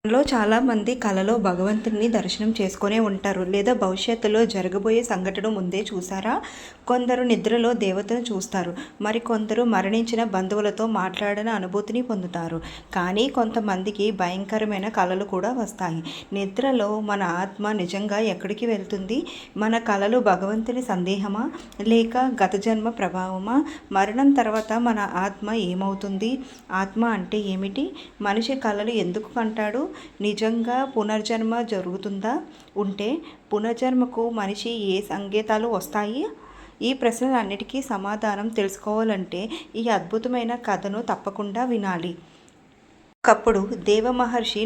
లో చాలామంది కలలో భగవంతుని దర్శనం చేసుకునే ఉంటారు, లేదా భవిష్యత్తులో జరగబోయే సంఘటన ముందే చూసారా. కొందరు నిద్రలో దేవతను చూస్తారు, మరి కొందరు మరణించిన బంధువులతో మాట్లాడిన అనుభూతిని పొందుతారు. కానీ కొంతమందికి భయంకరమైన కలలు కూడా వస్తాయి. నిద్రలో మన ఆత్మ నిజంగా ఎక్కడికి వెళ్తుంది? మన కలలు భగవంతుని సందేహమా, లేక గత జన్మ ప్రభావమా? మరణం తర్వాత మన ఆత్మ ఏమవుతుంది? ఆత్మ అంటే ఏమిటి? మనిషి కలలు ఎందుకు కంటాడు? నిజంగా పునర్జన్మ జరుగుతుందా? ఉంటే పునర్జన్మకు మనిషి ఏ సంకేతాలు వస్తాయి? ఈ ప్రశ్నలన్నిటికీ సమాధానం తెలుసుకోవాలంటే ఈ అద్భుతమైన కథను తప్పకుండా వినాలి. ఒకప్పుడు దేవ మహర్షి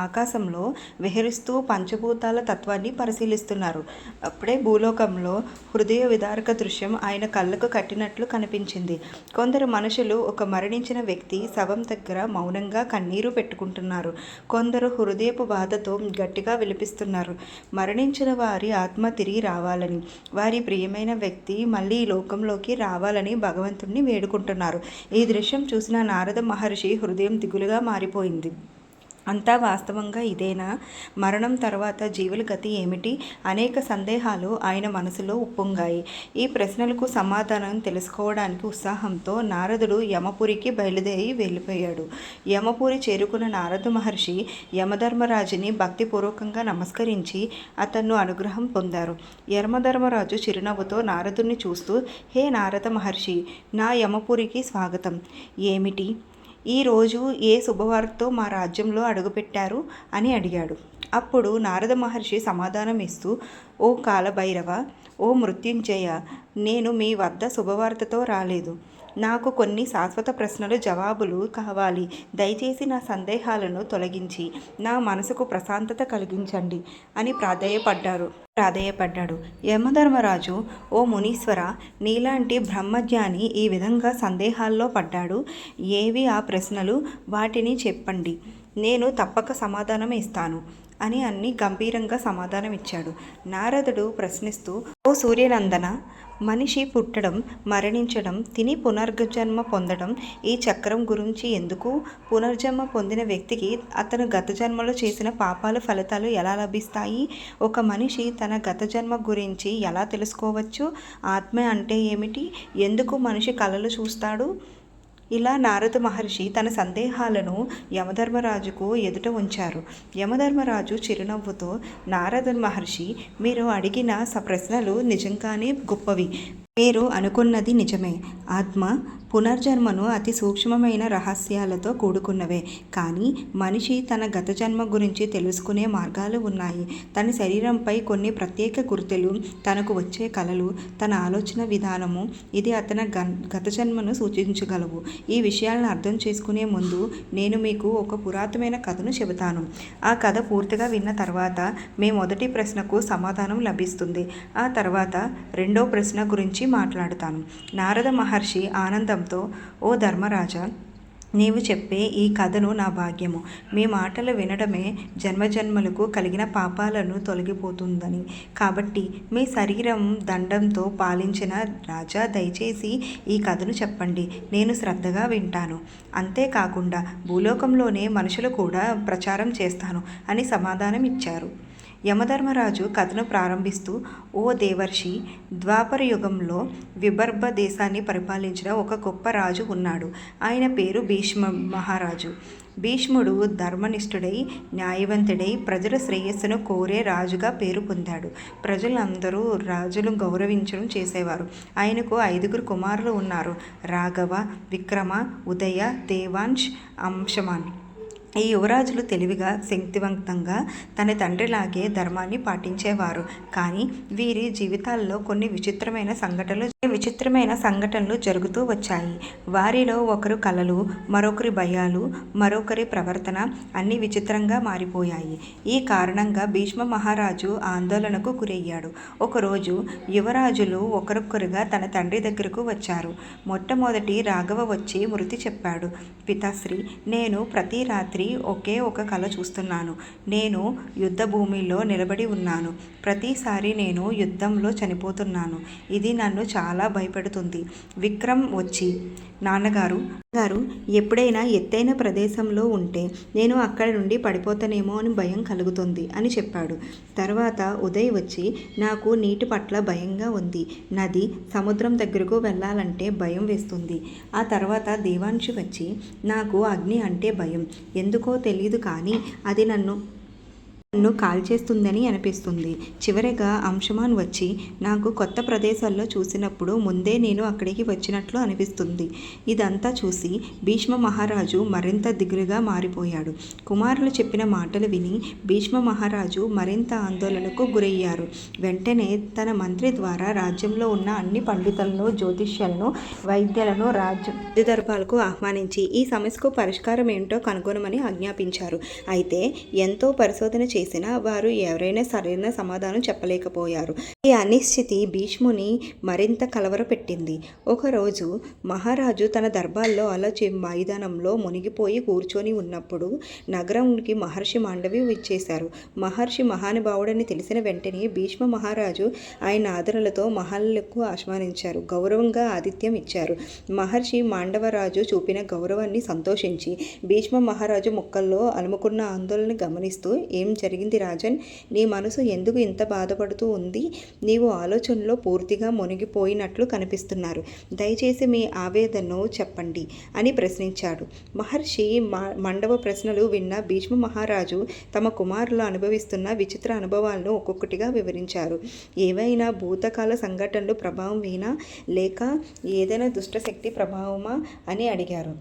ఆకాశంలో విహరిస్తూ పంచభూతాల తత్వాన్ని పరిశీలిస్తున్నారు. అప్పుడే భూలోకంలో హృదయ విదారక దృశ్యం ఆయన కళ్ళకు కట్టినట్లు కనిపించింది. కొందరు మనుషులు ఒక మరణించిన వ్యక్తి శవం దగ్గర మౌనంగా కన్నీరు పెట్టుకుంటున్నారు. కొందరు హృదయపు బాధతో గట్టిగా విలపిస్తున్నారు, మరణించిన వారి ఆత్మ తిరిగి రావాలని, వారి ప్రియమైన వ్యక్తి మళ్ళీ ఈ లోకంలోకి రావాలని భగవంతుణ్ణి వేడుకుంటున్నారు. ఈ దృశ్యం చూసిన నారద మహర్షి హృదయం దిగులుగా మారిపోయింది. అంతా వాస్తవంగా ఇదేనా? మరణం తర్వాత జీవుల గతి ఏమిటి? అనేక సందేహాలు ఆయన మనసులో ఉప్పొంగాయి. ఈ ప్రశ్నలకు సమాధానం తెలుసుకోవడానికి ఉత్సాహంతో నారదుడు యమపురికి బయలుదేరి వెళ్ళిపోయాడు. యమపురి చేరుకున్న నారద మహర్షి యమధర్మరాజుని భక్తిపూర్వకంగా నమస్కరించి అతను అనుగ్రహం పొందారు. యమధర్మరాజు చిరునవ్వుతో నారదుని చూస్తూ, హే నారద మహర్షి, నా యమపురికి స్వాగతం. ఏమిటి ఈరోజు ఏ శుభవార్తతో మా రాజ్యంలో అడుగుపెట్టారు అని అడిగాడు. అప్పుడు నారద మహర్షి సమాధానం ఇస్తూ, ఓ కాలభైరవ, ఓ మృత్యుంజయ, నేను మీ వద్ద శుభవార్తతో రాలేదు. నాకు కొన్ని శాశ్వత ప్రశ్నలు జవాబులు కావాలి. దయచేసి నా సందేహాలను తొలగించి నా మనసుకు ప్రశాంతత కలిగించండి అని ప్రాధేయపడ్డాడు. యమధర్మరాజు, ఓ మునీశ్వర, నీలాంటి బ్రహ్మజ్ఞాని ఈ విధంగా సందేహాల్లో పడ్డాడు. ఏవి ఆ ప్రశ్నలు? వాటిని చెప్పండి, నేను తప్పక సమాధానం ఇస్తాను అని అన్ని గంభీరంగా సమాధానం ఇచ్చాడు. నారదుడు ప్రశ్నిస్తూ, ఓ సూర్యనందన, మనిషి పుట్టడం, మరణించడం, తిని పునర్జన్మ పొందడం, ఈ చక్రం గురించి ఎందుకు? పునర్జన్మ పొందిన వ్యక్తికి అతను గత జన్మలో చేసిన పాపాల ఫలితాలు ఎలా లభిస్తాయి? ఒక మనిషి తన గత జన్మ గురించి ఎలా తెలుసుకోవచ్చు? ఆత్మ అంటే ఏమిటి? ఎందుకు మనిషి కలలు చూస్తాడు? ఇలా నారద మహర్షి తన సందేహాలను యమధర్మరాజుకు ఎదుట ఉంచారు. యమధర్మరాజు చిరునవ్వుతో, నారద మహర్షి, మీరు అడిగిన ప్రశ్నలు నిజంగానే గొప్పవి. మీరు అనుకున్నది నిజమే. ఆత్మ, పునర్జన్మను అతి సూక్ష్మమైన రహస్యాలతో కూడుకున్నవే. కానీ మనిషి తన గత జన్మ గురించి తెలుసుకునే మార్గాలు ఉన్నాయి. తన శరీరంపై కొన్ని ప్రత్యేక గుర్తులు, తనకు వచ్చే కలలు, తన ఆలోచన విధానము, ఇది అతని గత జన్మను సూచించగలవు. ఈ విషయాలను అర్థం చేసుకునే ముందు నేను మీకు ఒక పురాతనమైన కథను చెబుతాను. ఆ కథ పూర్తిగా విన్న తర్వాత మీ మొదటి ప్రశ్నకు సమాధానం లభిస్తుంది. ఆ తర్వాత రెండో ప్రశ్న గురించి మాట్లాడుతాను. నారద మహర్షి ఆనందంతో, ఓ ధర్మరాజా, నీవు చెప్పే ఈ కథను నా భాగ్యము. మీ మాటలు వినడమే జన్మజన్మలకు కలిగిన పాపాలను తొలగిపోతుందని. కాబట్టి మీ శరీరం దండంతో పాలించిన రాజా, దయచేసి ఈ కథను చెప్పండి, నేను శ్రద్ధగా వింటాను. అంతేకాకుండా భూలోకంలోనే మనుషులు కూడా ప్రచారం చేస్తాను అని సమాధానం ఇచ్చారు. యమధర్మరాజు కథను ప్రారంభిస్తూ, ఓ దేవర్షి, ద్వాపర యుగంలో విదర్భ దేశాన్ని పరిపాలించిన ఒక గొప్ప రాజు ఉన్నాడు. ఆయన పేరు భీష్మ మహారాజు. భీష్ముడు ధర్మనిష్ఠుడై, న్యాయవంతుడై, ప్రజల శ్రేయస్సును కోరే రాజుగా పేరు పొందాడు. ప్రజలందరూ రాజును గౌరవించడం చేసేవారు. ఆయనకు 5 కుమారులు ఉన్నారు: రాఘవ, విక్రమ, ఉదయ, దేవాంశ్, అంశమాన్. ఈ యువరాజులు తెలివిగా, శక్తివంతంగా, తన తండ్రిలాగే ధర్మాన్ని పాటించేవారు. కానీ వీరి జీవితాల్లో కొన్ని విచిత్రమైన సంఘటనలు జరుగుతూ వచ్చాయి. వారిలో ఒకరు కలలు, మరొకరి భయాలు, మరొకరి ప్రవర్తన అన్నీ విచిత్రంగా మారిపోయాయి. ఈ కారణంగా భీష్మ మహారాజు ఆందోళనకు గురయ్యాడు. ఒకరోజు యువరాజులు ఒకరొకరుగా తన తండ్రి దగ్గరకు వచ్చారు. మొట్టమొదటి రాఘవ వచ్చి మృతి చెప్పాడు. పితాశ్రీ, నేను ప్రతి రాత్రి ఒకే ఒక కల చూస్తున్నాను. నేను యుద్ధ భూమిలో నిలబడి ఉన్నాను. ప్రతిసారి నేను యుద్ధంలో చనిపోతున్నాను. ఇది నన్ను చాలా భయపెడుతుంది. విక్రమ్ వచ్చి, నాన్నగారు, గారు ఎప్పుడైనా ఎత్తైన ప్రదేశంలో ఉంటే నేను అక్కడ నుండి పడిపోతానేమో అని భయం కలుగుతుంది అని చెప్పాడు. తర్వాత ఉదయ్ వచ్చి నాకు నీటి పట్ల భయంగా ఉంది, నది సముద్రం దగ్గరకు వెళ్ళాలంటే భయం వేస్తుంది. ఆ తర్వాత దేవాంశి వచ్చి నాకు అగ్ని అంటే భయం, ఎందుకో తెలియదు కానీ అది నన్ను కాల్చేస్తుందని అనిపిస్తుంది. చివరిగా అంశుమాన్ వచ్చి నాకు కొత్త ప్రదేశాల్లో చూసినప్పుడు ముందే నేను అక్కడికి వచ్చినట్లు అనిపిస్తుంది. ఇదంతా చూసి భీష్మ మహారాజు మరింత దిగులుగా మారిపోయాడు. కుమారులు చెప్పిన మాటలు విని భీష్మ మహారాజు మరింత ఆందోళనకు గురయ్యారు. వెంటనే తన మంత్రి ద్వారా రాజ్యంలో ఉన్న అన్ని పండితులను, జ్యోతిష్యులను, వైద్యులను రాజ్య దర్బార్కు ఆహ్వానించి ఈ సమస్యకు పరిష్కారం ఏంటో కనుగొనమని ఆజ్ఞాపించారు. అయితే ఎంతో పరిశోధన చేసినా వారు ఎవరైనా సరైన సమాధానం చెప్పలేకపోయారు. ఈ అనిశ్చితి భీష్ముని మరింత కలవరపెట్టింది. ఒకరోజు మహారాజు తన దర్బార్లో ఆలోచి మైదానంలో మునిగిపోయి కూర్చొని ఉన్నప్పుడు నగరంకి మహర్షి మాండవి విచ్చేశారు. మహర్షి మహానుభావుడని తెలిసిన వెంటనే భీష్మ మహారాజు ఆయన ఆదరణలతో మహల్కు ఆహ్వానించారు. గౌరవంగా ఆతిథ్యం ఇచ్చారు. మహర్షి మాండవరాజు చూపిన గౌరవాన్ని సంతోషించి భీష్మ మహారాజు ముక్కల్లో అలుముకున్న ఆందోళన గమనిస్తూ, ఏం జరిగింది రాజన్? నీ మనసు ఎందుకు ఇంత బాధపడుతూ ఉంది? నీవు ఆలోచనలో పూర్తిగా మునిగిపోయినట్లు కనిపిస్తున్నారు. దయచేసి మీ ఆవేదనను చెప్పండి అని ప్రశ్నించాడు. మహర్షి మండవ ప్రశ్నలు విన్న భీష్మ మహారాజు తమ కుమారులు అనుభవిస్తున్న విచిత్ర అనుభవాలను ఒక్కొక్కటిగా వివరించారు. ఏవైనా భూతకాల సంఘటనలు ప్రభావమేనా లేక ఏదైనా దుష్టశక్తి ప్రభావమా అని అడిగారు.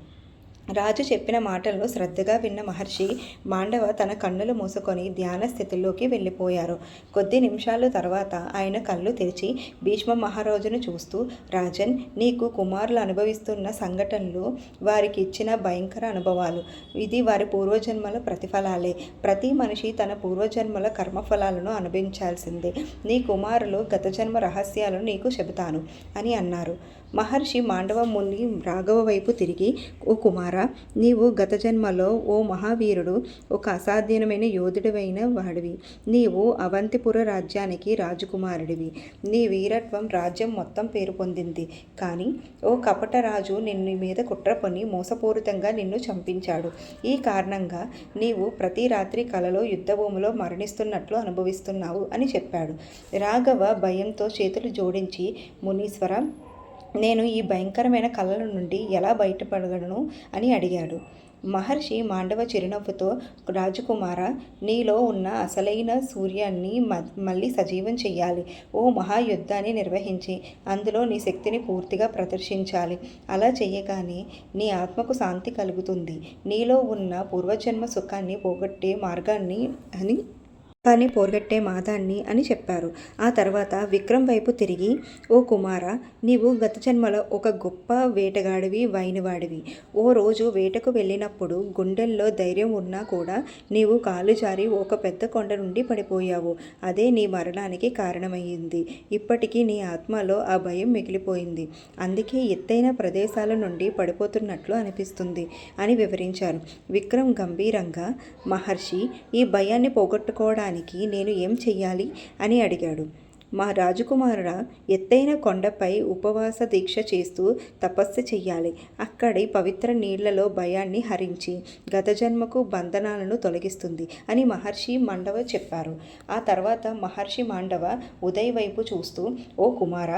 రాజు చెప్పిన మాటలను శ్రద్ధగా విన్న మహర్షి మాండవ తన కన్నులు మూసుకొని ధ్యాన స్థితిలోకి వెళ్ళిపోయారు. కొద్ది నిమిషాల తర్వాత ఆయన కళ్ళు తెరిచి భీష్మ మహారాజును చూస్తూ, రాజన్, నీకు కుమారులు అనుభవిస్తున్న సంఘటనలు వారికి ఇచ్చిన భయంకర అనుభవాలు. ఇది వారి పూర్వజన్మల ప్రతిఫలాలే. ప్రతి మనిషి తన పూర్వజన్మల కర్మఫలాలను అనుభవించాల్సిందే. నీ కుమారులు గత జన్మ రహస్యాలను నీకు చెబుతాను అని అన్నారు. మహర్షి మాండవ ముని రాఘవ వైపు తిరిగి, ఓ కుమారా, నీవు గత జన్మలో ఓ మహావీరుడు, ఒక అసాధ్యమైన యోధుడివైన వాడివి. నీవు అవంతిపుర రాజ్యానికి రాజకుమారుడివి. నీ వీరత్వం రాజ్యం మొత్తం పేరు పొందింది. కానీ ఓ కపట రాజు నిన్ను మీద కుట్ర పని మోసపూరితంగా నిన్ను చంపించాడు. ఈ కారణంగా నీవు ప్రతి రాత్రి కలలో యుద్ధభూమిలో మరణిస్తున్నట్లు అనుభవిస్తున్నావు అని చెప్పాడు. రాఘవ భయంతో చేతులు జోడించి, మునీశ్వర, నేను ఈ భయంకరమైన కళల నుండి ఎలా బయటపడగలను అని అడిగాడు. మహర్షి మాండవ చిరునవ్వుతో, రాజకుమార, నీలో ఉన్న అసలైన సూర్యాన్ని మళ్ళీ సజీవం చెయ్యాలి. ఓ మహాయుద్ధాన్ని నిర్వహించి అందులో నీ శక్తిని పూర్తిగా ప్రదర్శించాలి. అలా చెయ్యగానే నీ ఆత్మకు శాంతి కలుగుతుంది. నీలో ఉన్న పూర్వజన్మ సుఖాన్ని పోగొట్టే మార్గాన్ని పోగొట్టే మాదాన్ని అని చెప్పారు. ఆ తర్వాత విక్రమ్ వైపు తిరిగి, ఓ కుమార, నీవు గత జన్మలో ఒక గొప్ప వేటగాడివి, వైనవాడివి. ఓ రోజు వేటకు వెళ్ళినప్పుడు గుండెల్లో ధైర్యం ఉన్నా కూడా నీవు కాలు జారి ఒక పెద్ద కొండ నుండి పడిపోయావు. అదే నీ మరణానికి కారణమయ్యింది. ఇప్పటికీ నీ ఆత్మలో ఆ భయం మిగిలిపోయింది. అందుకే ఎత్తైన ప్రదేశాల నుండి పడిపోతున్నట్లు అనిపిస్తుంది అని వివరించారు. విక్రమ్ గంభీరంగా, మహర్షి, ఈ భయాన్ని పోగొట్టుకోవడానికి నేను ఏం చెయ్యాలి అని అడిగాడు. మా రాజకుమారుడ, ఎత్తైన కొండపై ఉపవాస దీక్ష చేస్తూ తపస్సు చెయ్యాలి. అక్కడి పవిత్ర నీళ్లలో భయాన్ని హరించి గత జన్మకు బంధనాలను తొలగిస్తుంది అని మహర్షి మాండవ చెప్పారు. ఆ తర్వాత మహర్షి మాండవ ఉదయ్ వైపు చూస్తూ, ఓ కుమార,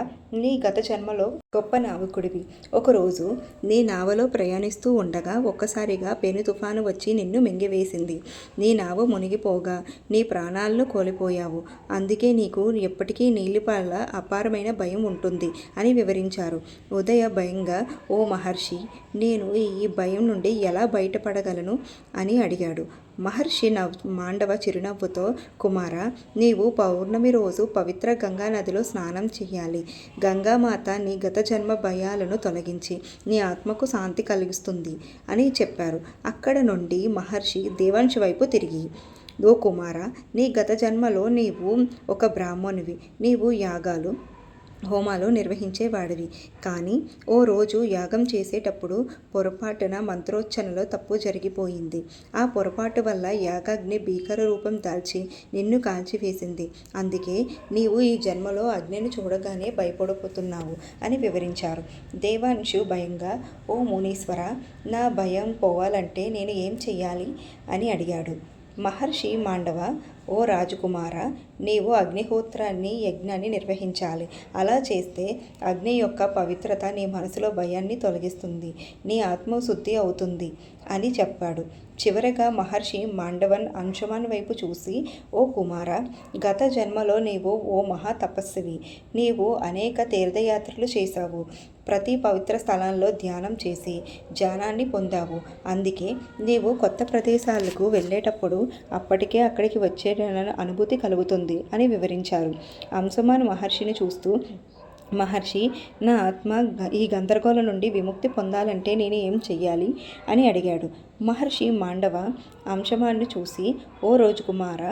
నీ గత జన్మలో గొప్ప నావికుడివి. ఒకరోజు నీ నావలో ప్రయాణిస్తూ ఉండగా ఒక్కసారిగా పెను తుఫాను వచ్చి నిన్ను మింగివేసింది. నీ నావ మునిగిపోగా నీ ప్రాణాలను కోల్పోయావు. అందుకే నీకు ఎప్పటికీ నీలిపాల అపారమైన భయం ఉంటుంది అని వివరించారు. ఉదయ భయంగా, ఓ మహర్షి, నేను ఈ భయం నుండి ఎలా బయటపడగలను అని అడిగాడు. మహర్షి మాండవ చిరునవ్వుతో, కుమార, నీవు పౌర్ణమి రోజు పవిత్ర గంగా నదిలో స్నానం చేయాలి. గంగామాత నీ గత జన్మ భయాలను తొలగించి నీ ఆత్మకు శాంతి కలిగిస్తుంది అని చెప్పారు. అక్కడ నుండి మహర్షి దేవాంశి వైపు తిరిగి, ఓ కుమార, నీ గత జన్మలో నీవు ఒక బ్రాహ్మణువి. నీవు యాగాలు, హోమాలు నిర్వహించేవాడివి. కానీ ఓ రోజు యాగం చేసేటప్పుడు పొరపాటున మంత్రోచ్చరణలో తప్పు జరిగిపోయింది. ఆ పొరపాటు వల్ల యాగాగ్ని భీకర రూపం దాల్చి నిన్ను కాల్చివేసింది. అందుకే నీవు ఈ జన్మలో అగ్నిని చూడగానే భయపడిపోతున్నావు అని వివరించారు. దేవాంశు భయంగా, ఓ మునీశ్వర, నా భయం పోవాలంటే నేను ఏం చెయ్యాలి అని అడిగాడు. మహర్షి మాండవ, ఓ రాజకుమార, నీవు అగ్నిహోత్రాన్ని యజ్ఞాన్ని నిర్వహించాలి. అలా చేస్తే అగ్ని యొక్క పవిత్రత నీ మనసులో భయాన్ని తొలగిస్తుంది, నీ ఆత్మశుద్ధి అవుతుంది అని చెప్పాడు. చివరగా మహర్షి మాండవన్ అంశుమాన్ వైపు చూసి, ఓ కుమార, గత జన్మలో నీవు ఓ మహా తపస్వివి. నీవు అనేక తీర్థయాత్రలు చేశావు. ప్రతి పవిత్ర స్థలంలో ధ్యానం చేసి జ్ఞానాన్ని పొందావు. అందుకే నీవు కొత్త ప్రదేశాలకు వెళ్ళేటప్పుడు అప్పటికే అక్కడికి వచ్చే అనుభూతి కలుగుతుంది అని వివరించారు. అంశుమాన్ మహర్షిని చూస్తూ, మహర్షి, నా ఆత్మ ఈ గందరగోళం నుండి విముక్తి పొందాలంటే నేను ఏం చెయ్యాలి అని అడిగాడు. మహర్షి మాండవ అంశమాన్ని చూసి, ఓ రోజుకుమార,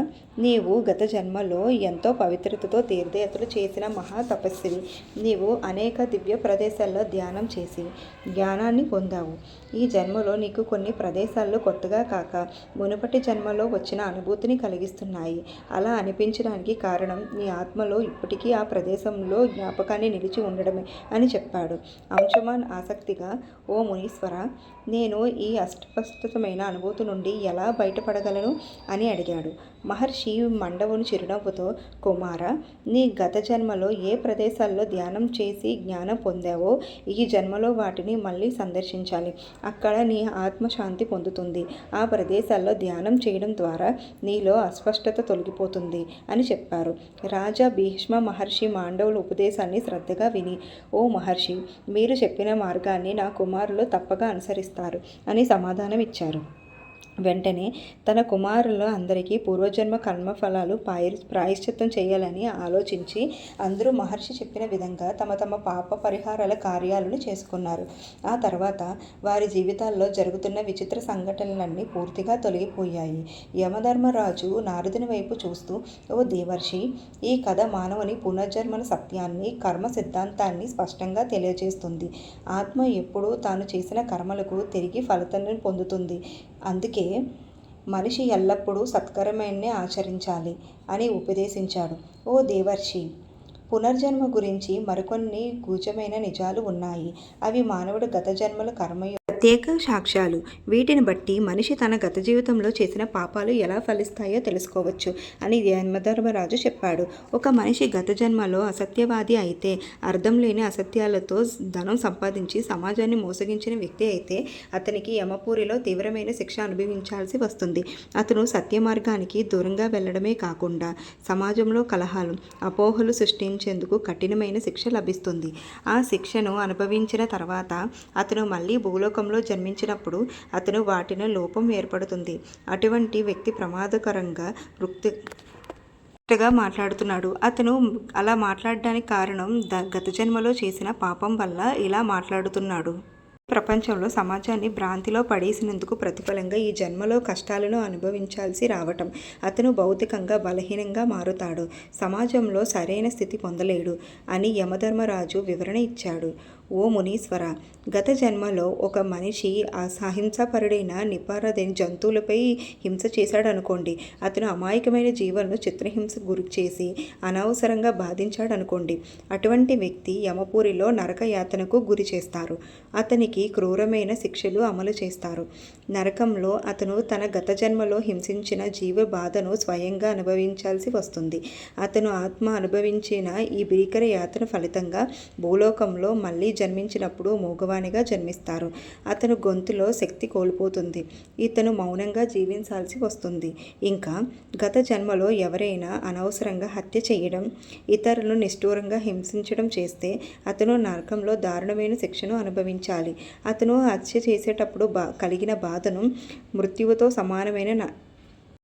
నీవు గత జన్మలో ఎంతో పవిత్రతతో తీర్థయాత్రలు చేసిన మహా తపస్వివి. నీవు అనేక దివ్య ప్రదేశాల్లో ధ్యానం చేసి జ్ఞానాన్ని పొందావు. ఈ జన్మలో నీకు కొన్ని ప్రదేశాల్లో కొత్తగా కాక మునుపటి జన్మలో వచ్చిన అనుభూతిని కలిగిస్తున్నాయి. అలా అనిపించడానికి కారణం నీ ఆత్మలో ఇప్పటికీ ఆ ప్రదేశంలో జ్ఞాపకాన్ని నిలిచి ఉండడమే అని చెప్పాడు. అంశమాన్ ఆసక్తిగా, ఓ మునీశ్వర, నేను ఈ అస్పష్టమైన అనుభూతి నుండి ఎలా బయటపడగలను అని అడిగాడు. మహర్షి మండవుని చిరునవ్వుతో, కుమార, నీ గత జన్మలో ఏ ప్రదేశాల్లో ధ్యానం చేసి జ్ఞానం పొందావో ఈ జన్మలో వాటిని మళ్ళీ సందర్శించాలి. అక్కడ నీ ఆత్మశాంతి పొందుతుంది. ఆ ప్రదేశాల్లో ధ్యానం చేయడం ద్వారా నీలో అస్పష్టత తొలగిపోతుంది అని చెప్పారు. రాజా భీష్మ మహర్షి మాండవుల ఉపదేశాన్ని శ్రద్ధగా విని, ఓ మహర్షి, మీరు చెప్పిన మార్గాన్ని నా కుమారులు తప్పగా అనుసరిస్తారు అని సమాధానం ఇచ్చారు. వెంటనే తన కుమారుల అందరికీ పూర్వజన్మ కర్మఫలాలు ప్రాయశ్చిత్తం చేయాలని ఆలోచించి అందరూ మహర్షి చెప్పిన విధంగా తమ తమ పాప పరిహారాల కార్యాలను చేసుకున్నారు. ఆ తర్వాత వారి జీవితాల్లో జరుగుతున్న విచిత్ర సంఘటనలన్నీ పూర్తిగా తొలగిపోయాయి. యమధర్మరాజు నారదుని వైపు చూస్తూ, ఓ దేవర్షి, ఈ కథ మానవుని పునర్జన్మన సత్యాన్ని, కర్మ సిద్ధాంతాన్ని స్పష్టంగా తెలియజేస్తుంది. ఆత్మ ఎప్పుడూ తాను చేసిన కర్మలకు తిరిగి ఫలితాన్ని పొందుతుంది. అందుకే మనిషి ఎల్లప్పుడూ సత్కర్మనే ఆచరించాలి అని ఉపదేశించాడు. ఓ దేవర్షి, పునర్జన్మ గురించి మరికొన్ని గూఢమైన నిజాలు ఉన్నాయి. అవి మానవుడు గత జన్మల కర్మ ప్రత్యేక సాక్ష్యాలు. వీటిని బట్టి మనిషి తన గత జీవితంలో చేసిన పాపాలు ఎలా ఫలిస్తాయో తెలుసుకోవచ్చు అని యమధర్మరాజు చెప్పాడు. ఒక మనిషి గత జన్మలో అసత్యవాది అయితే, అర్థం లేని అసత్యాలతో ధనం సంపాదించి సమాజాన్ని మోసగించిన వ్యక్తి అయితే అతనికి యమపూరిలో తీవ్రమైన శిక్ష అనుభవించాల్సి వస్తుంది. అతను సత్య మార్గానికి దూరంగా వెళ్ళడమే కాకుండా సమాజంలో కలహాలు, అపోహలు సృష్టించేందుకు కఠినమైన శిక్ష లభిస్తుంది. ఆ శిక్షను అనుభవించిన తర్వాత అతను మళ్ళీ భూలోకంలో జన్మించినప్పుడు అతను వాటిని లోపం ఏర్పడుతుంది. అటువంటి వ్యక్తి ప్రమాదకరంగా మాట్లాడుతున్నాడు. అతను అలా మాట్లాడడానికి కారణం గత జన్మలో చేసిన పాపం వల్ల ఇలా మాట్లాడుతున్నాడు. ప్రపంచంలో సమాజాన్ని భ్రాంతిలో పడేసినందుకు ప్రతిఫలంగా ఈ జన్మలో కష్టాలను అనుభవించాల్సి రావటం. అతను భౌతికంగా బలహీనంగా మారుతాడు, సమాజంలో సరైన స్థితి పొందలేడు అని యమధర్మరాజు వివరణ ఇచ్చాడు. ఓ మునీశ్వర, గత జన్మలో ఒక మనిషి అహింసాపరుడైన నిపారదైన జంతువులపై హింస చేశాడనుకోండి. అతను అమాయకమైన జీవులను చిత్రహింసకు గురి చేసి అనవసరంగా బాధించాడనుకోండి. అటువంటి వ్యక్తి యమపూరిలో నరక యాతనకు గురి చేస్తారు. అతనికి క్రూరమైన శిక్షలు అమలు చేస్తారు. నరకంలో అతను తన గత జన్మలో హింసించిన జీవ బాధను స్వయంగా అనుభవించాల్సి వస్తుంది. అతను ఆత్మ అనుభవించిన ఈ భీకర యాతన ఫలితంగా భూలోకంలో మళ్ళీ జన్మించినప్పుడు మూగవానిగా జన్మిస్తారు. అతను గొంతులో శక్తి కోల్పోతుంది. ఇతను మౌనంగా జీవించాల్సి వస్తుంది. ఇంకా గత జన్మలో ఎవరైనా అనవసరంగా హత్య చేయడం, ఇతరులను నిష్ఠూరంగా హింసించడం చేస్తే అతను నరకంలో దారుణమైన శిక్షను అనుభవించాలి. అతను హత్య చేసేటప్పుడు కలిగిన బాధను మృత్యువుతో సమానమైన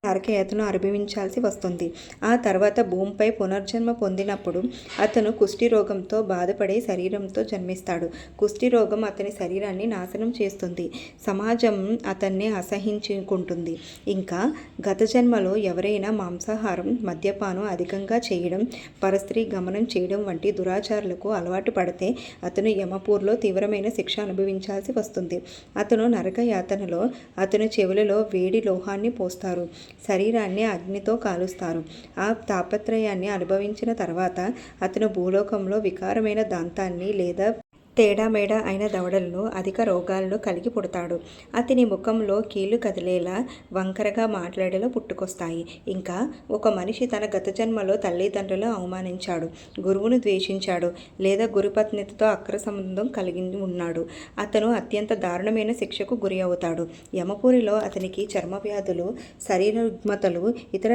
నరకయాతను అనుభవించాల్సి వస్తుంది. ఆ తర్వాత భూమిపై పునర్జన్మ పొందినప్పుడు అతను కుష్టి రోగంతో బాధపడే శరీరంతో జన్మిస్తాడు. కుష్టి రోగం అతని శరీరాన్ని నాశనం చేస్తుంది. సమాజం అతన్ని అసహించుకుంటుంది. ఇంకా గత జన్మలో ఎవరైనా మాంసాహారం, మద్యపానం అధికంగా చేయడం, పరస్త్రీ గమనం చేయడం వంటి దురాచారాలకు అలవాటు పడితే అతను యమపూర్లో తీవ్రమైన శిక్ష అనుభవించాల్సి వస్తుంది. అతను నరకయాతనలో అతని చెవులలో వేడి లోహాన్ని పోస్తారు. శరీరాన్ని అగ్నితో కాలుస్తారు. ఆ తాపత్రయాన్ని అనుభవించిన తర్వాత అతను భూలోకంలో వికారమైన దంతాన్ని లేదా తేడామేడా అయిన దవడలను, అధిక రోగాలను కలిగి పుడతాడు. అతని ముఖంలో కీళ్లు కదిలేలా, వంకరగా మాట్లాడేలా పుట్టుకొస్తాయి. ఇంకా ఒక మనిషి తన గత జన్మలో తల్లిదండ్రులను అవమానించాడు, గురువును ద్వేషించాడు లేదా గురుపత్నితో అక్ర సంబంధం కలిగి ఉన్నాడు. అతను అత్యంత దారుణమైన శిక్షకు గురి అవుతాడు. యమపురిలో అతనికి చర్మ వ్యాధులు, శరీర రుగ్మతలు, ఇతర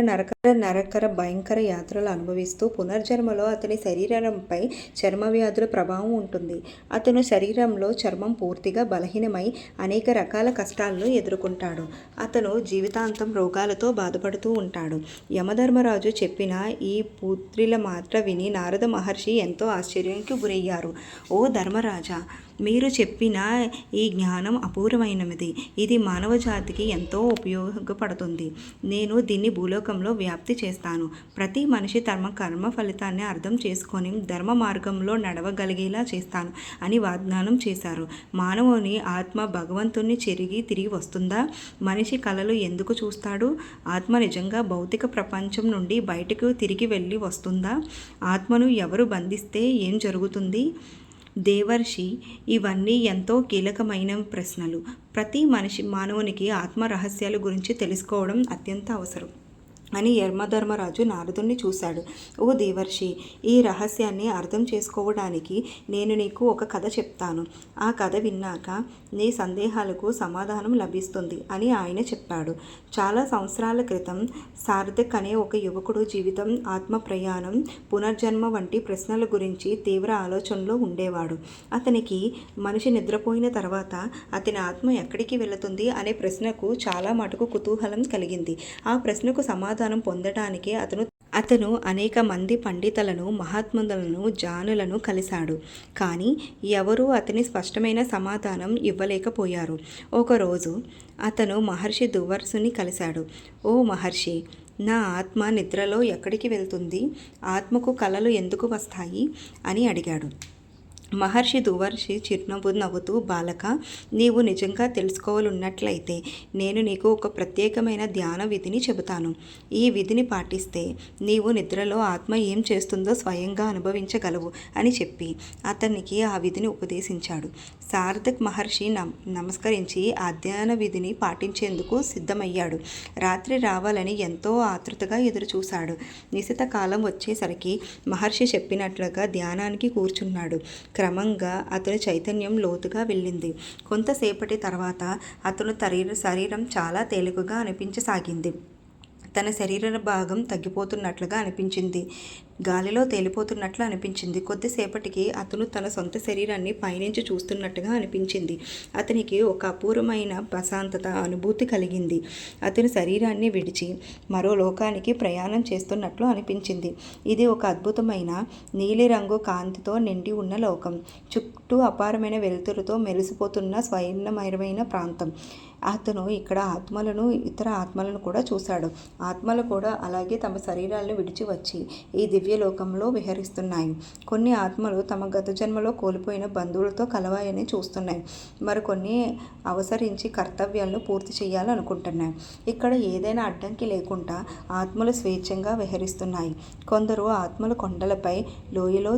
నరకర భయంకర యాత్రలు అనుభవిస్తూ పునర్జన్మలో అతని శరీరంపై చర్మ వ్యాధుల ప్రభావం ఉంటుంది. అతను శరీరంలో చర్మం పూర్తిగా బలహీనమై అనేక రకాల కష్టాలను ఎదుర్కొంటాడు. అతను జీవితాంతం రోగాలతో బాధపడుతూ ఉంటాడు. యమధర్మరాజు చెప్పిన ఈ పుత్రిల మాత్ర విని నారద మహర్షి ఎంతో ఆశ్చర్యానికి గురయ్యారు. ఓ ధర్మరాజా, మీరు చెప్పిన ఈ జ్ఞానం అపూర్వమైనది. ఇది మానవ జాతికి ఎంతో ఉపయోగపడుతుంది. నేను దీన్ని భూలోకంలో వ్యాప్తి చేస్తాను. ప్రతి మనిషి తమ కర్మ ఫలితాన్ని అర్థం చేసుకొని ధర్మ మార్గంలో నడవగలిగేలా చేస్తాను అని వాగ్దానం చేశారు. మానవుని ఆత్మ భగవంతుని తిరిగి వస్తుందా? మనిషి కలలు ఎందుకు చూస్తాడు? ఆత్మ నిజంగా భౌతిక ప్రపంచం నుండి బయటకు తిరిగి వెళ్ళి వస్తుందా? ఆత్మను ఎవరు బంధిస్తే ఏం జరుగుతుంది? దేవర్షి, ఇవన్నీ ఎంతో కీలకమైన ప్రశ్నలు. ప్రతి మానవునికి ఆత్మ రహస్యాల గురించి తెలుసుకోవడం అత్యంత అవసరం అని యమధర్మరాజు నారదుణ్ణి చూశాడు. ఓ దేవర్షి, ఈ రహస్యాన్ని అర్థం చేసుకోవడానికి నేను నీకు ఒక కథ చెప్తాను. ఆ కథ విన్నాక నీ సందేహాలకు సమాధానం లభిస్తుంది అని ఆయన చెప్పాడు. చాలా సంవత్సరాల క్రితం సార్థక్ అనే ఒక యువకుడు జీవితం, ఆత్మ ప్రయాణం, పునర్జన్మ వంటి ప్రశ్నల గురించి తీవ్ర ఆలోచనలో ఉండేవాడు. అతనికి మనిషి నిద్రపోయిన తర్వాత అతని ఆత్మ ఎక్కడికి వెళుతుంది అనే ప్రశ్నకు చాలా మటుకు కుతూహలం కలిగింది. ఆ ప్రశ్నకు సమాధానం పొందడానికి అతను అనేక మంది పండితులను, మహాత్ములను, జానులను కలిశాడు. కానీ ఎవరూ అతని స్పష్టమైన సమాధానం ఇవ్వలేకపోయారు. ఒకరోజు అతను మహర్షి దుర్వాసుని కలిశాడు. ఓ మహర్షి, నా ఆత్మ నిద్రలో ఎక్కడికి వెళ్తుంది? ఆత్మకు కలలు ఎందుకు వస్తాయి అని అడిగాడు. మహర్షి దుర్వాసి చిరునవ్వు నవ్వుతూ, బాలక, నీవు నిజంగా తెలుసుకోవాలన్నట్లయితే నేను నీకు ఒక ప్రత్యేకమైన ధ్యాన విధిని చెబుతాను. ఈ విధిని పాటిస్తే నీవు నిద్రలో ఆత్మ ఏం చేస్తుందో స్వయంగా అనుభవించగలవు అని చెప్పి అతనికి ఆ విధిని ఉపదేశించాడు. సార్థక్ మహర్షి నమస్కరించి ఆ ధ్యాన విధిని పాటించేందుకు సిద్ధమయ్యాడు. రాత్రి రావాలని ఎంతో ఆతృతగా ఎదురుచూశాడు. నిశిత కాలం వచ్చేసరికి మహర్షి చెప్పినట్లుగా ధ్యానానికి కూర్చున్నాడు. క్రమంగా అతని చైతన్యం లోతుగా వెళ్ళింది. కొంతసేపటి తర్వాత అతను శరీరం చాలా తేలికగా అనిపించసాగింది. తన శరీర భాగం తగ్గిపోతున్నట్లుగా అనిపించింది. గాలిలో తేలిపోతున్నట్లు అనిపించింది. కొద్దిసేపటికి అతను తన సొంత శరీరాన్ని పైనుంచి చూస్తున్నట్టుగా అనిపించింది. అతనికి ఒక అపూర్వమైన ప్రశాంతత అనుభూతి కలిగింది. అతని శరీరాన్ని విడిచి మరో లోకానికి ప్రయాణం చేస్తున్నట్లు అనిపించింది. ఇది ఒక అద్భుతమైన నీలిరంగు కాంతితో నిండి ఉన్న లోకం. చుట్టూ అపారమైన వెలుతురుతో మెరిసిపోతున్న స్వర్ణమయమైన ప్రాంతం. అతను ఇక్కడ ఇతర ఆత్మలను కూడా చూశాడు. ఆత్మలు కూడా అలాగే తమ శరీరాలను విడిచి వచ్చి ఈ దివ్యలోకంలో విహరిస్తున్నాయి. కొన్ని ఆత్మలు తమ గత జన్మలో కోల్పోయిన బంధువులతో కలవాలని చూస్తున్నాయి. మరికొన్ని అవసరించి కర్తవ్యాలను పూర్తి చేయాలనుకుంటున్నాయి. ఇక్కడ ఏదైనా అడ్డంకి లేకుండా ఆత్మలు స్వేచ్ఛంగా విహరిస్తున్నాయి. కొందరు ఆత్మలు కొండలపై లోయలో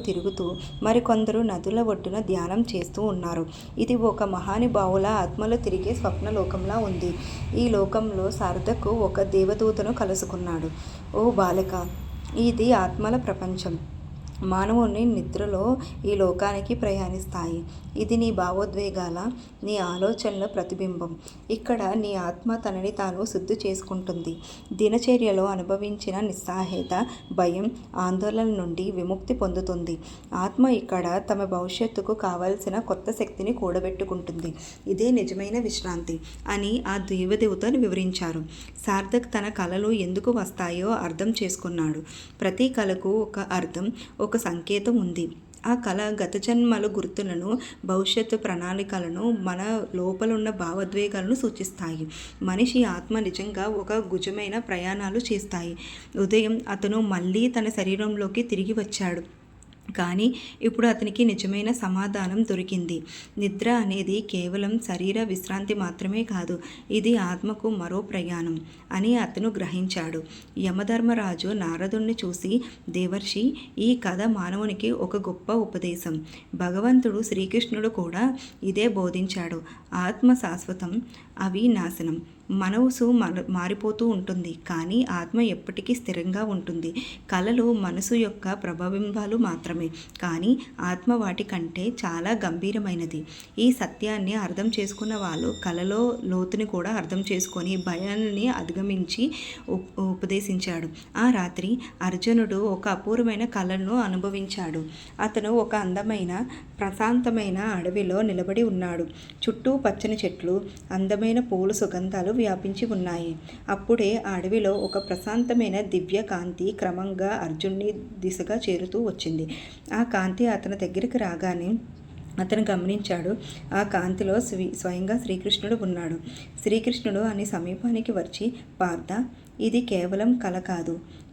తిరుగుతూ మరికొందరు నదుల ఒడ్డున ధ్యానం చేస్తూ ఉన్నారు. ఇది ఒక మహానుభావుల ఆత్మలు తిరిగే స్వప్నలోకంలా ఉంది. ఈ లోకంలో సార్థక్ ఒక దేవదూతను కలుసుకున్నాడు. ఓ బాలక, ఇది ఆత్మల ప్రపంచం. మానవుని నిద్రలో ఈ లోకానికి ప్రయాణిస్తాయి. ఇది నీ భావోద్వేగాల, నీ ఆలోచనల ప్రతిబింబం. ఇక్కడ నీ ఆత్మ తనని తాను శుద్ధి చేసుకుంటుంది. దినచర్యలో అనుభవించిన నిస్సహాయత, భయం, ఆందోళన నుండి విముక్తి పొందుతుంది. ఆత్మ ఇక్కడ తమ భవిష్యత్తుకు కావలసిన కొత్త శక్తిని కూడబెట్టుకుంటుంది. ఇదే నిజమైన విశ్రాంతి అని ఆ దేవదేవతలు వివరించారు. సార్థక్ తన కలలు ఎందుకు వస్తాయో అర్థం చేసుకున్నాడు. ప్రతి కలకు ఒక అర్థం, ఒక సంకేతం ఉంది. ఆ కళ గత జన్మల గుర్తులను, భవిష్యత్తు ప్రణాళికలను, మన లోపలున్న భావోద్వేగాలను సూచిస్తాయి. మనిషి ఆత్మ నిజంగా ఒక గుజమైన ప్రయాణాలు చేస్తాయి. ఉదయం అతను మళ్ళీ తన శరీరంలోకి తిరిగి వచ్చాడు. కానీ ఇప్పుడు అతనికి నిజమైన సమాధానం దొరికింది. నిద్ర అనేది కేవలం శరీర విశ్రాంతి మాత్రమే కాదు, ఇది ఆత్మకు మరో ప్రయాణం అని అతను గ్రహించాడు. యమధర్మరాజు నారదుణ్ణి చూసి, దేవర్షి, ఈ కథ మానవునికి ఒక గొప్ప ఉపదేశం. భగవంతుడు శ్రీకృష్ణుడు కూడా ఇదే బోధించాడు. ఆత్మ శాశ్వతం, అవి నాశనం. మనసు మారిపోతూ ఉంటుంది, కానీ ఆత్మ ఎప్పటికీ స్థిరంగా ఉంటుంది. కళలు మనసు యొక్క ప్రభావింబాలు మాత్రమే, కానీ ఆత్మ వాటి కంటే చాలా గంభీరమైనది. ఈ సత్యాన్ని అర్థం చేసుకున్న వాళ్ళు కళలో లోతుని కూడా అర్థం చేసుకొని భయాన్ని అధిగమించి ఉపదేశించాడు. ఆ రాత్రి అర్జునుడు ఒక అపూర్వమైన కళను అనుభవించాడు. అతను ఒక అందమైన ప్రశాంతమైన అడవిలో నిలబడి ఉన్నాడు. చుట్టూ పచ్చని చెట్లు, అందమైన పూల సుగంధాలు వ్యాపించి ఉన్నాయి. అప్పుడే ఆ అడవిలో ఒక ప్రశాంతమైన దివ్య కాంతి క్రమంగా అర్జునుడి దిశగా చేరుతూ వచ్చింది. ఆ కాంతి అతని దగ్గరికి రాగానే అతను గమనించాడు, ఆ కాంతిలో స్వయంగా శ్రీకృష్ణుడు ఉన్నాడు. శ్రీకృష్ణుడు అని సమీపానికి వచ్చి, పార్థ, ఇది కేవలం కల కాదు,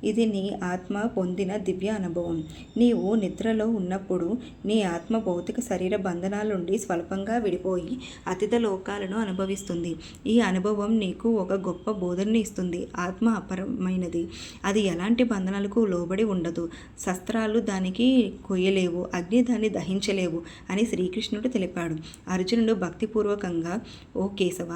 ఇది నీ ఆత్మ పొందిన దివ్య అనుభవం. నీవు నిద్రలో ఉన్నప్పుడు నీ ఆత్మ భౌతిక శరీర బంధనాల నుండి స్వల్పంగా విడిపోయి అతీత లోకాలను అనుభవిస్తుంది. ఈ అనుభవం నీకు ఒక గొప్ప బోధనని ఇస్తుంది. ఆత్మ అపరమైనది, అది ఎలాంటి బంధనాలకు లోబడి ఉండదు. శస్త్రాలు దానికి కొయ్యలేవు, అగ్ని దాన్ని దహించలేవు అని శ్రీకృష్ణుడు తెలిపాడు. అర్జునుడు భక్తిపూర్వకంగా, ఓ కేశవ,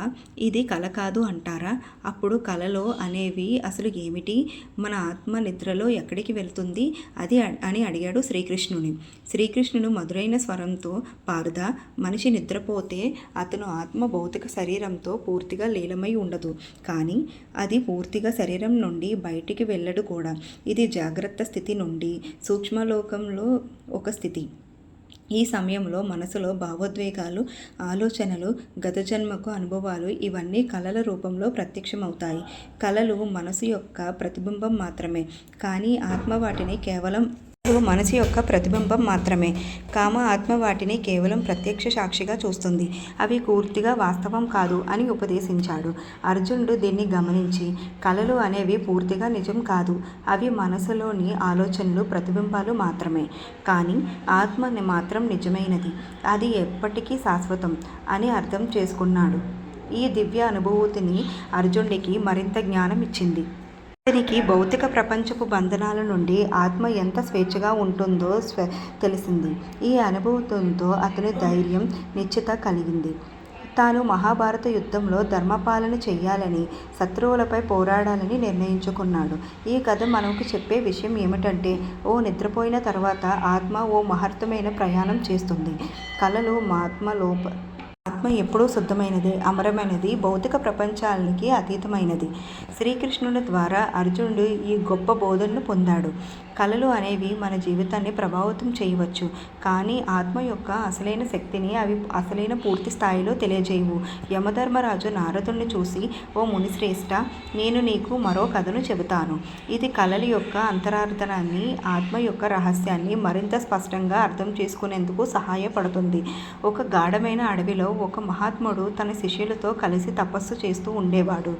ఇది కల కాదు అంటారా? అప్పుడు కలలో అనేవి అసలు ఏమిటి? మన ఆత్మ నిద్రలో ఎక్కడికి వెళ్తుంది అది అని అడిగాడు శ్రీకృష్ణుని. శ్రీకృష్ణుడు మధురైన స్వరంతో, పార్థ, మనిషి నిద్రపోతే అతను ఆత్మ భౌతిక శరీరంతో పూర్తిగా లీలమై ఉండదు, కానీ అది పూర్తిగా శరీరం నుండి బయటికి వెళ్ళడు కూడా. ఇది జాగ్రత్త స్థితి నుండి సూక్ష్మలోకంలో ఒక స్థితి. ఈ సమయంలో మనసులో భావోద్వేగాలు, ఆలోచనలు, గత జన్మకు అనుభవాలు ఇవన్నీ కళల రూపంలో ప్రత్యక్షమవుతాయి. కళలు మనసు యొక్క ప్రతిబింబం మాత్రమే, కానీ ఆత్మ వాటిని కేవలం మనసు యొక్క ప్రతిబింబం మాత్రమే. కామ ఆత్మ వాటిని కేవలం ప్రత్యక్ష సాక్షిగా చూస్తుంది. అవి పూర్తిగా వాస్తవం కాదు అని ఉపదేశించాడు. అర్జునుడు దీన్ని గమనించి, కళలు అనేవి పూర్తిగా నిజం కాదు, అవి మనసులోని ఆలోచనలు, ప్రతిబింబాలు మాత్రమే. కానీ ఆత్మ మాత్రం నిజమైనది, అది ఎప్పటికీ శాశ్వతం అని అర్థం చేసుకున్నాడు. ఈ దివ్య అనుభూతిని అర్జునుడికి మరింత జ్ఞానం ఇచ్చింది. అతనికి భౌతిక ప్రపంచపు బంధనాల నుండి ఆత్మ ఎంత స్వేచ్ఛగా ఉంటుందో తెలిసింది. ఈ అనుభూతంతో అతని ధైర్యం, నిశ్చిత కలిగింది. తాను మహాభారత యుద్ధంలో ధర్మపాలన చెయ్యాలని, శత్రువులపై పోరాడాలని నిర్ణయించుకున్నాడు. ఈ కథ మనకు చెప్పే విషయం ఏమిటంటే, ఓ నిద్రపోయిన తర్వాత ఆత్మ ఓ మహత్తరమైన ప్రయాణం చేస్తుంది. కళలు ఆత్మ ఎప్పుడూ శుద్ధమైనది, అమరమైనది, భౌతిక ప్రపంచానికి అతీతమైనది. శ్రీకృష్ణుడి ద్వారా అర్జునుడు ఈ గొప్ప బోధనను పొందాడు. కళలు అనేవి మన జీవితాన్ని ప్రభావితం చేయవచ్చు, కానీ ఆత్మ యొక్క అసలైన శక్తిని అవి అసలైన పూర్తి స్థాయిలో తెలియజేయవు. యమధర్మరాజు నారదుణ్ణి చూసి, ఓ మునిశ్రేష్ఠ, నేను నీకు మరో కథను చెబుతాను. ఇది కళల యొక్క అంతరార్థాన్ని, ఆత్మ యొక్క రహస్యాన్ని మరింత స్పష్టంగా అర్థం చేసుకునేందుకు సహాయపడుతుంది. ఒక గాఢమైన అడవిలో ఒక మహాత్ముడు తన శిష్యులతో కలిసి తపస్సు చేస్తూ ఉండేవాడు.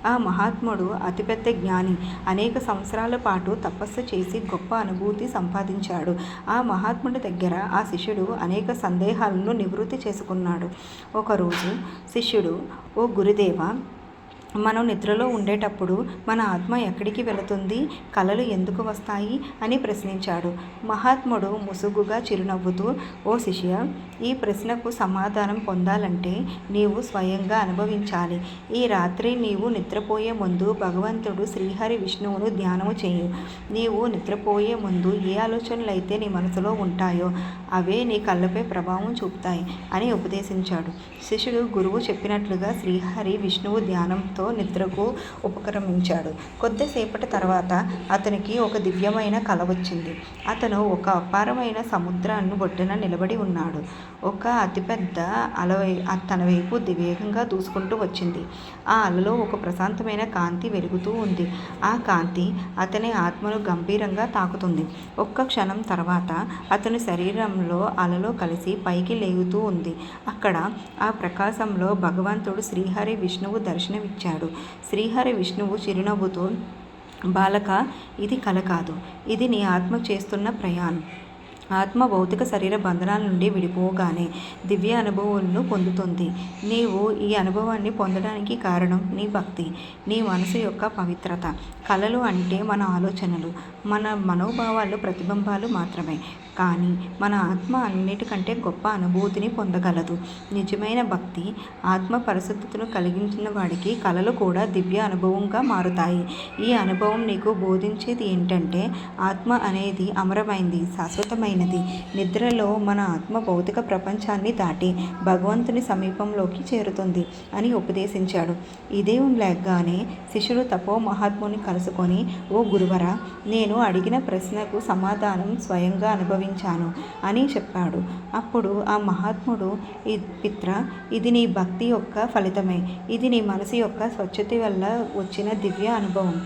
ఆ మహాత్ముడు అతిపెద్ద జ్ఞాని. అనేక సంవత్సరాల పాటు తపస్సు చేసి గొప్ప అనుభూతి సంపాదించాడు. ఆ మహాత్ముడి దగ్గర ఆ శిష్యుడు అనేక సందేహాలను నివృత్తి చేసుకున్నాడు. ఒకరోజు శిష్యుడు, ఓ గురుదేవ, మనం నిద్రలో ఉండేటప్పుడు మన ఆత్మ ఎక్కడికి వెళుతుంది, కలలు ఎందుకు వస్తాయి అని ప్రశ్నించాడు. మహాత్ముడు ముసుగుగా చిరునవ్వుతూ, ఓ శిష్య, ఈ ప్రశ్నకు సమాధానం పొందాలంటే నీవు స్వయంగా అనుభవించాలి. ఈ రాత్రి నీవు నిద్రపోయే ముందు భగవంతుడు శ్రీహరి విష్ణువును ధ్యానము చేయు. నీవు నిద్రపోయే ముందు ఏ ఆలోచనలైతే నీ మనసులో ఉంటాయో అవే నీ కళ్ళపై ప్రభావం చూపుతాయి అని ఉపదేశించాడు. శిష్యుడు గురువు చెప్పినట్లుగా శ్రీహరి విష్ణువు ధ్యానంతో నిద్రకు ఉపక్రమించాడు. కొద్దిసేపటి తర్వాత అతనికి ఒక దివ్యమైన కల వచ్చింది. అతను ఒక అపారమైన సముద్రాన్ని ఒడ్డున నిలబడి ఉన్నాడు. ఒక అతిపెద్ద అల తన వైపు వేగంగా దూసుకుంటూ వచ్చింది. ఆ అలలో ఒక ప్రశాంతమైన కాంతి వెలుగుతూ ఉంది. ఆ కాంతి అతని ఆత్మను గంభీరంగా తాకుతుంది. ఒక్క క్షణం తర్వాత అతని శరీరంలో అలలో కలిసి పైకి లేగుతూ ఉంది. అక్కడ ఆ ప్రకాశంలో భగవంతుడు శ్రీహరి విష్ణువు దర్శనమిచ్చాడు. శ్రీహరి విష్ణువు చిరునవ్వుతో, బాలక, ఇది కల కాదు, ఇది నీ ఆత్మ చేస్తున్న ప్రయాణం. ఆత్మ భౌతిక శరీర బంధనాల నుండి విడిపోగానే దివ్య అనుభవాలను పొందుతుంది. నీవు ఈ అనుభవాన్ని పొందడానికి కారణం నీ భక్తి, నీ మనసు యొక్క పవిత్రత. కలలు అంటే మన ఆలోచనలు, మన మనోభావాలు ప్రతిబింబాలు మాత్రమే. కానీ మన ఆత్మ అన్నిటికంటే గొప్ప అనుభూతిని పొందగలదు. నిజమైన భక్తి ఆత్మ పరిశుద్ధతను కలిగించిన వాడికి కలలు కూడా దివ్య అనుభవంగా మారుతాయి. ఈ అనుభవం నీకు బోధించేది ఏంటంటే ఆత్మ అనేది అమరమైంది, శాశ్వతమైనది. నిద్రలో మన ఆత్మ భౌతిక ప్రపంచాన్ని దాటి భగవంతుని సమీపంలోకి చేరుతుంది అని ఉపదేశించాడు. ఇదేం లేకగానే శిష్యుడు తపో మహాత్ముని కలుసుకొని, ఓ గురువరా, నేను అడిగిన ప్రశ్నకు సమాధానం స్వయంగా అనుభవించాను అని చెప్పాడు. అప్పుడు ఆ మహాత్ముడు, పిత్ర, ఇది నీ భక్తి యొక్క ఫలితమే. ఇది నీ మనసు యొక్క స్వచ్ఛత వల్ల వచ్చిన దివ్య అనుభవం.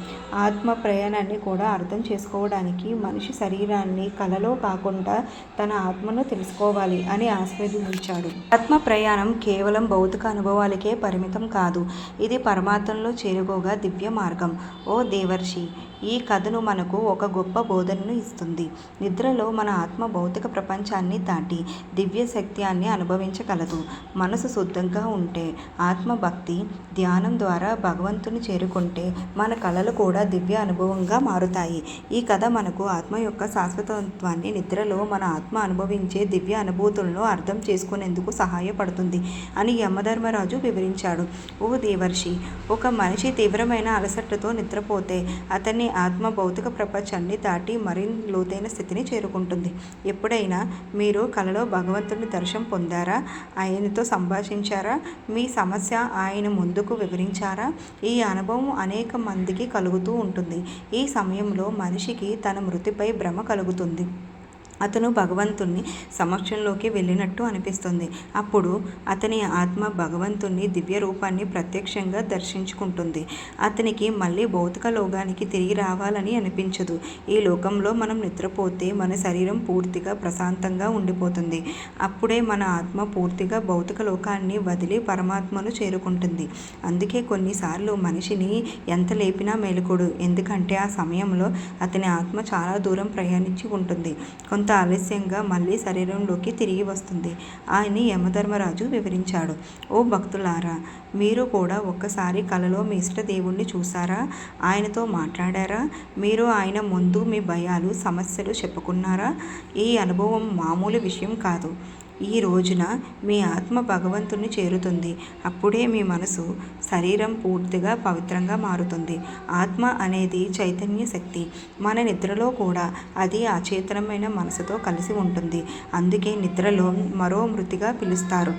ఆత్మ ప్రయాణాన్ని కూడా అర్థం చేసుకోవడానికి మనిషి శరీరాన్ని కలలో కాకుండా తన ఆత్మను తెలుసుకోవాలి అని ఆశీర్వదించాడు. ఆత్మ ప్రయాణం కేవలం భౌతిక అనుభవాలకే పరిమితం కాదు, ఇది పరమాత్మలో చేరుకోగా దివ్య మార్గం. ఓ దేవర్షి, ఈ కథను మనకు ఒక గొప్ప బోధనను ఇస్తుంది. నిద్రలో మన ఆత్మ భౌతిక ప్రపంచాన్ని దాటి దివ్య సత్యాన్ని అనుభవించగలదు. మనసు శుద్ధంగా ఉంటే, ఆత్మ భక్తి ధ్యానం ద్వారా భగవంతుని చేరుకుంటే మన కలలు కూడా దివ్య అనుభవంగా మారుతాయి. ఈ కథ మనకు ఆత్మ యొక్క శాశ్వతత్వాన్ని, నిద్రలో మన ఆత్మ అనుభవించే దివ్య అనుభూతులను అర్థం చేసుకునేందుకు సహాయపడుతుంది అని యమధర్మరాజు వివరించాడు. ఓ దేవర్షి, ఒక మనిషి తీవ్రమైన అలసటతో నిద్రపోతే అతన్ని ఆత్మ భౌతిక ప్రపంచాన్ని దాటి మరిన్ని లోతైన స్థితిని చేరుకుంటుంది. ఎప్పుడైనా మీరు కలలో భగవంతుని దర్శనం పొందారా? ఆయనతో సంభాషించారా? మీ సమస్య ఆయన ముందుకు వివరించారా? ఈ అనుభవం అనేక మందికి కలుగుతూ ఉంటుంది. ఈ సమయంలో మనిషికి తన మృతిపై భ్రమ కలుగుతుంది. అతను భగవంతుని సమక్షంలోకి వెళ్ళినట్టు అనిపిస్తుంది. అప్పుడు అతని ఆత్మ భగవంతుని దివ్య రూపాన్ని ప్రత్యక్షంగా దర్శించుకుంటుంది. అతనికి మళ్ళీ భౌతిక లోకానికి తిరిగి రావాలని అనిపించదు. ఈ లోకంలో మనం నిద్రపోతే మన శరీరం పూర్తిగా ప్రశాంతంగా ఉండిపోతుంది. అప్పుడే మన ఆత్మ పూర్తిగా భౌతిక లోకాన్ని వదిలి పరమాత్మను చేరుకుంటుంది. అందుకే కొన్నిసార్లు మనిషిని ఎంత లేపినా మేలుకోడు, ఎందుకంటే ఆ సమయంలో అతని ఆత్మ చాలా దూరం ప్రయాణించి ఉంటుంది. కొంత ఆలస్యంగా మళ్ళీ శరీరంలోకి తిరిగి వస్తుంది అని యమధర్మరాజు వివరించాడు. ఓ భక్తులారా, మీరు కూడా ఒక్కసారి కలలో మీ ఇష్ట దేవుణ్ణి చూసారా? ఆయనతో మాట్లాడారా? మీరు ఆయన ముందు మీ భయాలు, సమస్యలు చెప్పుకున్నారా? ఈ అనుభవం మామూలు విషయం కాదు. ఈ రోజున మీ ఆత్మ భగవంతుని చేరుతుంది. అప్పుడే మీ మనసు, శరీరం పూర్తిగా పవిత్రంగా మారుతుంది. ఆత్మ అనేది చైతన్య శక్తి. మన నిద్రలో కూడా అది అచేతనమైన మనసుతో కలిసి ఉంటుంది. అందుకే నిద్రలో మరో మృతిగా పిలుస్తారు.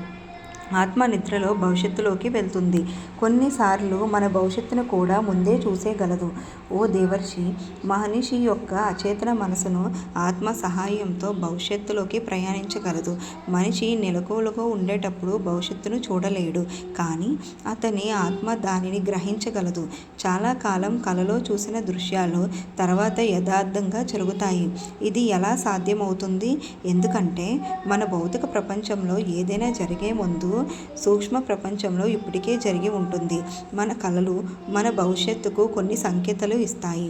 ఆత్మ నిద్రలో భవిష్యత్తులోకి వెళ్తుంది. కొన్నిసార్లు మన భవిష్యత్తును కూడా ముందే చూసేయగలదు. ఓ దేవర్షి, మనిషి యొక్క అచేతన మనసును ఆత్మ సహాయంతో భవిష్యత్తులోకి ప్రయాణించగలదు. మనిషి మెలకువలో ఉండేటప్పుడు భవిష్యత్తును చూడలేడు, కానీ అతని ఆత్మ దానిని గ్రహించగలదు. చాలా కాలం కలలో చూసిన దృశ్యాలు తర్వాత యథార్థంగా జరుగుతాయి. ఇది ఎలా సాధ్యమవుతుంది? ఎందుకంటే మన భౌతిక ప్రపంచంలో ఏదైనా జరిగే ముందు సూక్ష్మ ప్రపంచంలో ఇప్పటికే జరిగి ఉంటుంది. మన కలలు మన భవిష్యత్తుకు కొన్ని సంకేతాలు ఇస్తాయి.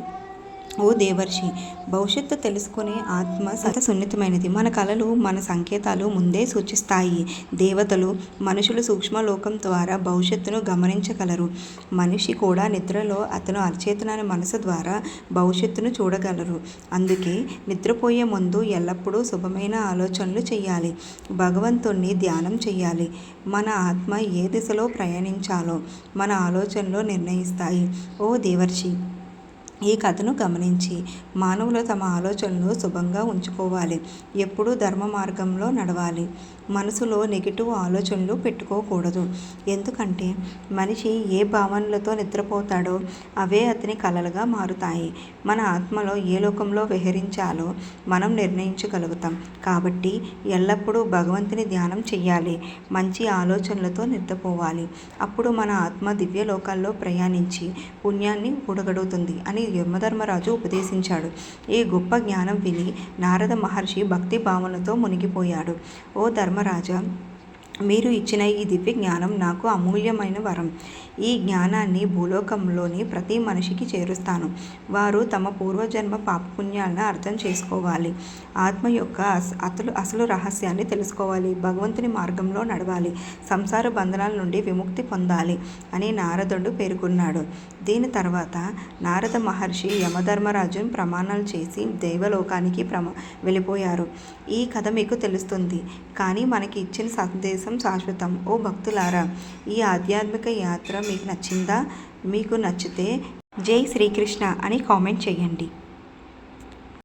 ఓ దేవర్షి, భవిష్యత్తు తెలుసుకునే ఆత్మ సున్నితమైనది. మన కలలు మన సంకేతాలు ముందే సూచిస్తాయి. దేవతలు, మనుషులు సూక్ష్మలోకం ద్వారా భవిష్యత్తును గమనించగలరు. మనిషి కూడా నిద్రలో అతను అచేతన మనసు ద్వారా భవిష్యత్తును చూడగలరు. అందుకే నిద్రపోయే ముందు ఎల్లప్పుడూ శుభమైన ఆలోచనలు చేయాలి. భగవంతుణ్ణి ధ్యానం చేయాలి. మన ఆత్మ ఏ దిశలో ప్రయాణించాలో మన ఆలోచనలు నిర్ణయిస్తాయి. ఓ దేవర్షి, ఈ కథను గమనించి మానవులు తమ ఆలోచనలు శుభంగా ఉంచుకోవాలి. ఎప్పుడూ ధర్మ మార్గంలో నడవాలి. మనసులో నెగిటివ్ ఆలోచనలు పెట్టుకోకూడదు. ఎందుకంటే మనిషి ఏ భావనలతో నిద్రపోతాడో అవే అతని కలలుగా మారుతాయి. మన ఆత్మలో ఏ లోకంలో విహరించాలో మనం నిర్ణయించగలుగుతాం. కాబట్టి ఎల్లప్పుడూ భగవంతుని ధ్యానం చెయ్యాలి. మంచి ఆలోచనలతో నిద్రపోవాలి. అప్పుడు మన ఆత్మ దివ్య లోకాల్లో ప్రయాణించి పుణ్యాన్ని కూడగడుగుతుంది అని యమధర్మరాజు ఉపదేశించాడు. ఈ గొప్ప జ్ఞానం విని నారద మహర్షి భక్తి భావనతో మునిగిపోయాడు. ఓ ధర్మరాజా, మీరు ఇచ్చిన ఈ దివ్య జ్ఞానం నాకు అమూల్యమైన వరం. ఈ జ్ఞానాన్ని భూలోకంలోని ప్రతి మనిషికి చేరుస్తాను. వారు తమ పూర్వజన్మ పాపపుణ్యాలను అర్థం చేసుకోవాలి. ఆత్మ యొక్క అసలు రహస్యాన్ని తెలుసుకోవాలి. భగవంతుని మార్గంలో నడవాలి. సంసార బంధనాల నుండి విముక్తి పొందాలి అని నారదుడు పేర్కొన్నాడు. దీని తర్వాత నారద మహర్షి యమధర్మరాజును ప్రమాణాలు చేసి దైవలోకానికి వెళ్ళిపోయారు. ఈ కథ మీకు తెలుస్తుంది, కానీ మనకి ఇచ్చిన సందేశం శాశ్వతం. ఓ భక్తులారా, ఈ ఆధ్యాత్మిక యాత్ర మీకు నచ్చిందా? మీకు నచ్చితే జై శ్రీకృష్ణ అని కామెంట్ చేయండి.